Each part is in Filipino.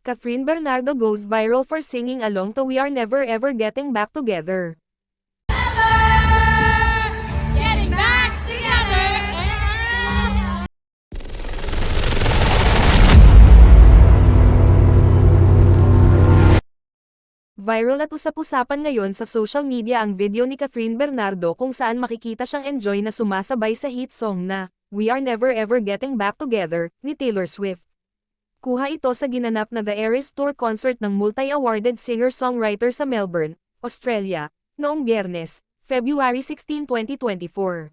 Catherine Bernardo goes viral for singing along to We Are Never Ever Getting Back Together. Getting back together. Viral at usap-usapan ngayon sa social media ang video ni Catherine Bernardo kung saan makikita siyang enjoy na sumasabay sa hit song na We Are Never Ever Getting Back Together ni Taylor Swift. Kuha ito sa ginanap na The Eras Tour concert ng multi-awarded singer-songwriter sa Melbourne, Australia, noong Biyernes, February 16, 2024.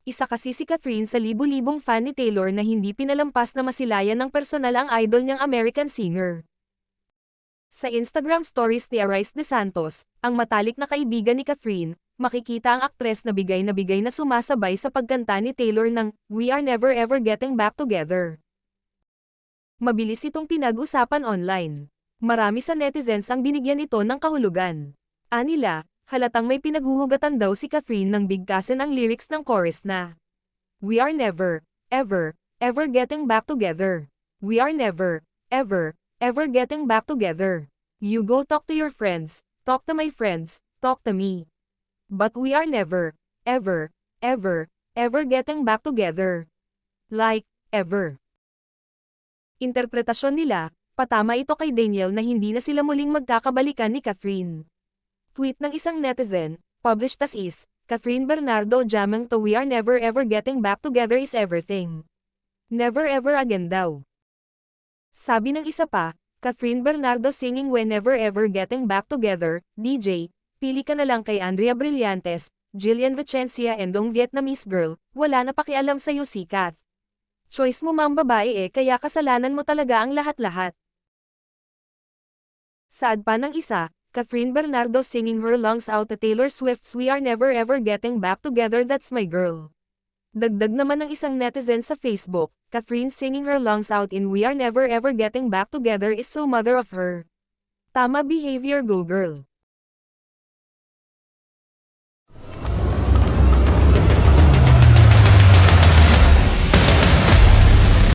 Isa kasi si Catherine sa libu-libong fan ni Taylor na hindi pinalampas na masilayan ng personal ang idol niyang American singer. Sa Instagram stories ni Arise De Santos, ang matalik na kaibigan ni Catherine, makikita ang aktres na bigay na sumasabay sa pagkanta ni Taylor ng We Are Never Ever Getting Back Together. Mabilis itong pinag-usapan online. Marami sa netizens ang binigyan ito ng kahulugan. Anila, halatang may pinaghuhugatan daw si Catherine nang bigkasin ang lyrics ng chorus na We are never, ever, ever getting back together. We are never, ever, ever getting back together. You go talk to your friends, talk to my friends, talk to me. But we are never, ever, ever, ever getting back together. Like, ever. Interpretasyon nila, patama ito kay Daniel na hindi na sila muling magkakabalikan ni Catherine. Tweet ng isang netizen, published as is, Catherine Bernardo jamming to We Are Never Ever Getting Back Together is everything. Never ever again daw. Sabi ng isa pa, Catherine Bernardo singing Whenever Ever Getting Back Together, DJ, pili ka na lang kay Andrea Brillantes, Jillian Vicencia and Dong Vietnamese Girl, wala na pakialam sa'yo sikat. Choice mo mang babae kaya kasalanan mo talaga ang lahat-lahat. Saad pa ng isa, Catherine Bernardo singing her lungs out to Taylor Swift's We Are Never Ever Getting Back Together That's My Girl. Dagdag naman ng isang netizen sa Facebook, Catherine singing her lungs out in We Are Never Ever Getting Back Together is so mother of her. Tama behavior go girl.